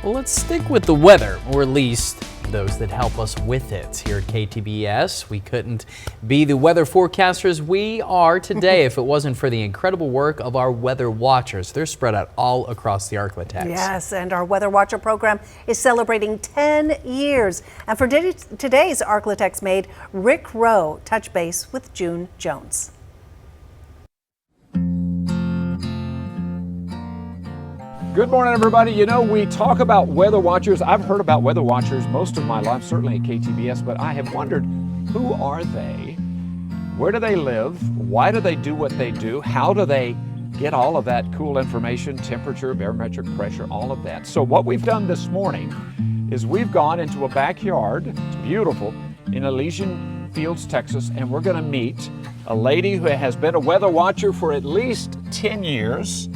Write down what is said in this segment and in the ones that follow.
Well, let's stick with the weather, or at least those that help us with it. Here at KTBS, we couldn't be the weather forecasters we are today if it wasn't for the incredible work of our weather watchers. They're spread out all across the ArkLaTex. Yes, and our Weather Watcher program is celebrating 10 years. And for today's ArkLaTex mate, Rick Rowe, touch base with June Jones. Good morning, everybody. You know, we talk about weather watchers. I've heard about weather watchers most of my life, certainly at KTBS, but I have wondered, who are they? Where do they live? Why do they do what they do? How do they get all of that cool information, temperature, barometric pressure, all of that? So what we've done this morning is we've gone into a backyard, it's beautiful, in Elysian Fields, Texas, and we're gonna meet a lady who has been a weather watcher for at least 10 years.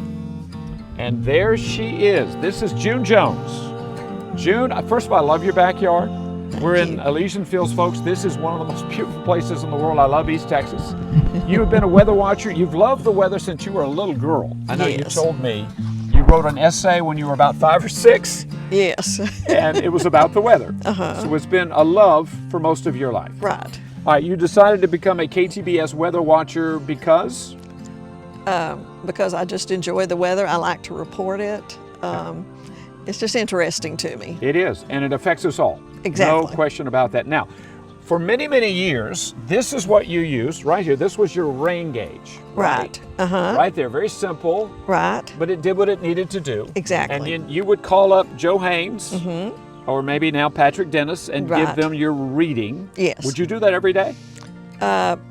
And there she is. This is June Jones. June, first of all, I love your backyard. We're in Elysian Fields, folks. This is one of the most beautiful places in the world. I love East Texas. You have been a weather watcher. You've loved the weather since you were a little girl. I know you told me you wrote an essay when you were about 5 or 6. Yes. And it was about the weather. So it's been a love for most of your life. Right. All right, you decided to become a KTBS weather watcher because? Because I just enjoy the weather. I like to report it. It's just interesting to me. It is, and it affects us all. Exactly. No question about that. Now, for many, many years, this is what you used right here. This was your rain gauge. Right. Right there, very simple. Right. But it did what it needed to do. Exactly. And then you would call up Joe Haynes, or maybe now Patrick Dennis, and give them your reading. Yes. Would you do that every day?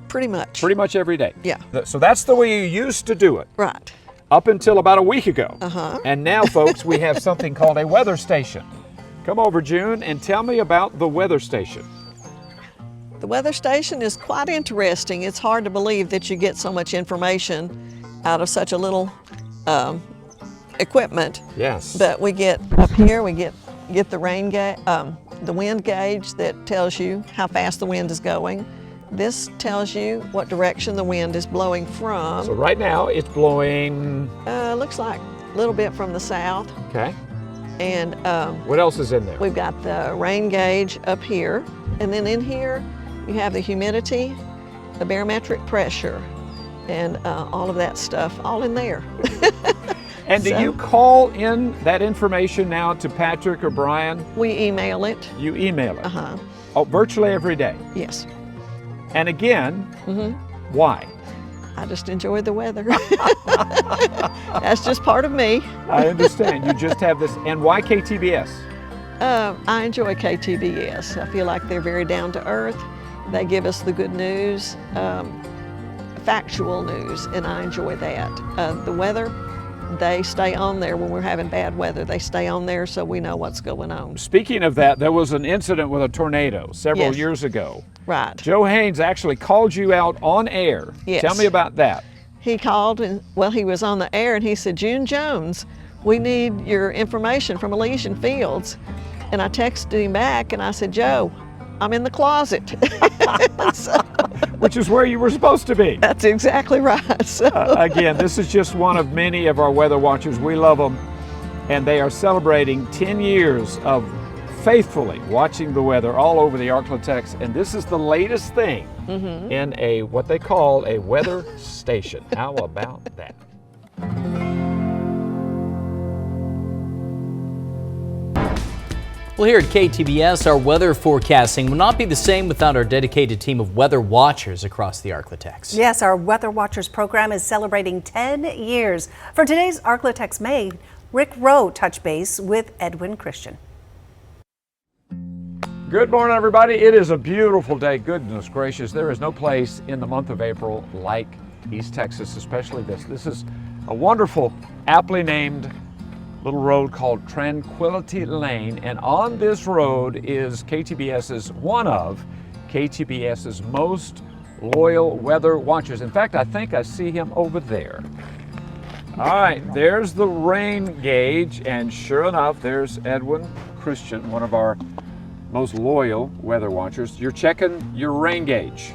Pretty much. Pretty much every day. Yeah. So that's the way you used to do it. Right. Up until about a week ago. And now, folks, we have something called a weather station. Come over, June, and tell me about the weather station. The weather station is quite interesting. It's hard to believe that you get so much information out of such a little equipment. Yes. But we get up here, we get the rain gauge, the wind gauge that tells you how fast the wind is going. This tells you what direction the wind is blowing from. So right now it's blowing. Looks like a little bit from the south. Okay. And what else is in there? we've got the rain gauge up here. And then in here, you have the humidity, the barometric pressure, and all of that stuff all in there. And do you call in that information now to Patrick or Brian? We email it. You email it? Oh, virtually every day? Yes. And again, why? I just enjoy the weather. That's just part of me. I understand. You just have this. And why KTBS? I enjoy KTBS. I feel like they're very down to earth. They give us the good news, factual news, and I enjoy that. The weather, they stay on there when we're having bad weather. They stay on there so we know what's going on. Speaking of that, there was an incident with a tornado several years ago. Right. Joe Haynes actually called you out on air. Yes. Tell me about that. He called and, well, he was on the air and he said, June Jones, we need your information from Elysian Fields. And I texted him back and I said, Joe, I'm in the closet. Which is where you were supposed to be. That's exactly right. So. Again, this is just one of many of our weather watchers. We love them. And they are celebrating 10 years of faithfully watching the weather all over the ArkLaTex. And this is the latest thing in a what they call a weather station. How about that? Well, here at KTBS, our weather forecasting will not be the same without our dedicated team of weather watchers across the ArkLaTex. Yes, our Weather Watchers program is celebrating 10 years. For today's ArkLaTex mate, Rick Rowe touch base with Edwin Christian. Good morning, everybody. It is a beautiful day. Goodness gracious, there is no place in the month of April like East Texas, especially this. This is a wonderful, aptly named little road called Tranquility Lane, and on this road is one of KTBS's most loyal weather watchers. In fact, I think I see him over there. All right, there's the rain gauge, and sure enough, there's Edwin Christian, one of our most loyal weather watchers. You're checking your rain gauge.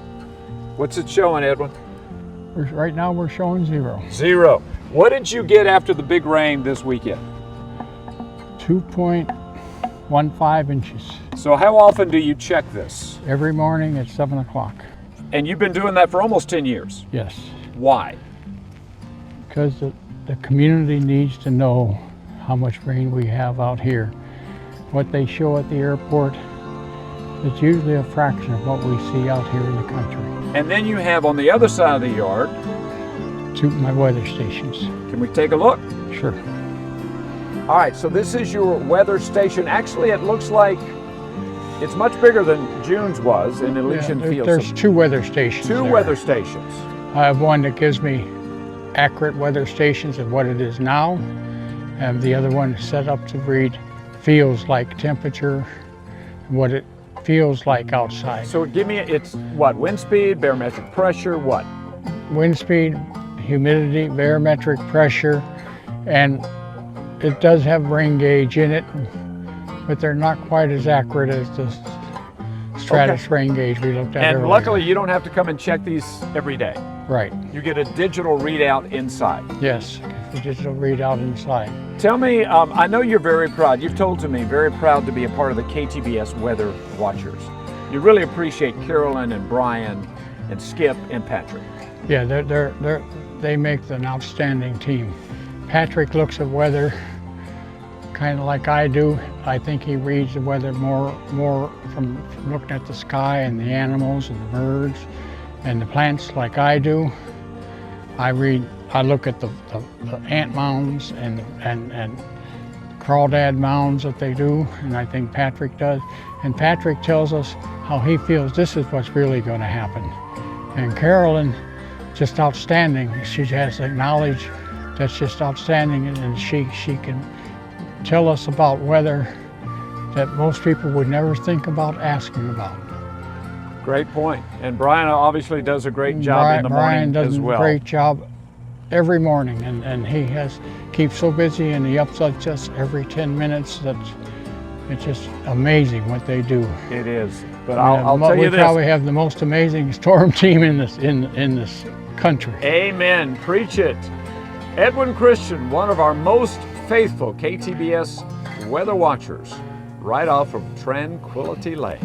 What's it showing, Edwin? Right now we're showing 0. 0. What did you get after the big rain this weekend? 2.15 inches. So how often do you check this? Every morning at 7 o'clock. And you've been doing that for almost 10 years. Yes. Why? Because the community needs to know how much rain we have out here. What they show at the airport, it's usually a fraction of what we see out here in the country. And then you have on the other side of the yard. To my weather stations. Can we take a look? Sure. All right, so this is your weather station. Actually, it looks like it's much bigger than June's was in Elysian Fields. There's two weather stations. Two there. weather stations. I have one that gives me accurate weather stations of what it is now, and the other one is set up to read feels like temperature, what it feels like outside. So give me, it's what, wind speed, barometric pressure, what? Wind speed, humidity, barometric pressure, and it does have rain gauge in it, but they're not quite as accurate as the Stratus rain gauge we looked at And earlier. luckily you don't have to come and check these every day. Right. You get a digital readout inside. Yes, the digital readout inside. Tell me, I know you're very proud, you've told to me, very proud to be a part of the KTBS Weather Watchers. You really appreciate Carolyn and Brian and Skip and Patrick. Yeah, they make an outstanding team. Patrick looks at weather kind of like I do. I think he reads the weather more from looking at the sky and the animals and the birds and the plants like I do. I look at the ant mounds and crawdad mounds that they do, and I think Patrick does. And Patrick tells us how he feels this is what's really going to happen. And Carolyn, just outstanding. She has a knowledge that's just outstanding, and she can tell us about weather that most people would never think about asking about. Great point. And Brian obviously does a great job in the Brian morning does as well. a great job every morning, and he keeps so busy, and he upsets us every 10 minutes that it's just amazing what they do. It is. But I'll tell you we this. probably have the most amazing storm team in this country. Amen. Preach it. Edwin Christian, one of our most faithful KTBS weather watchers, right off from Tranquility Lake.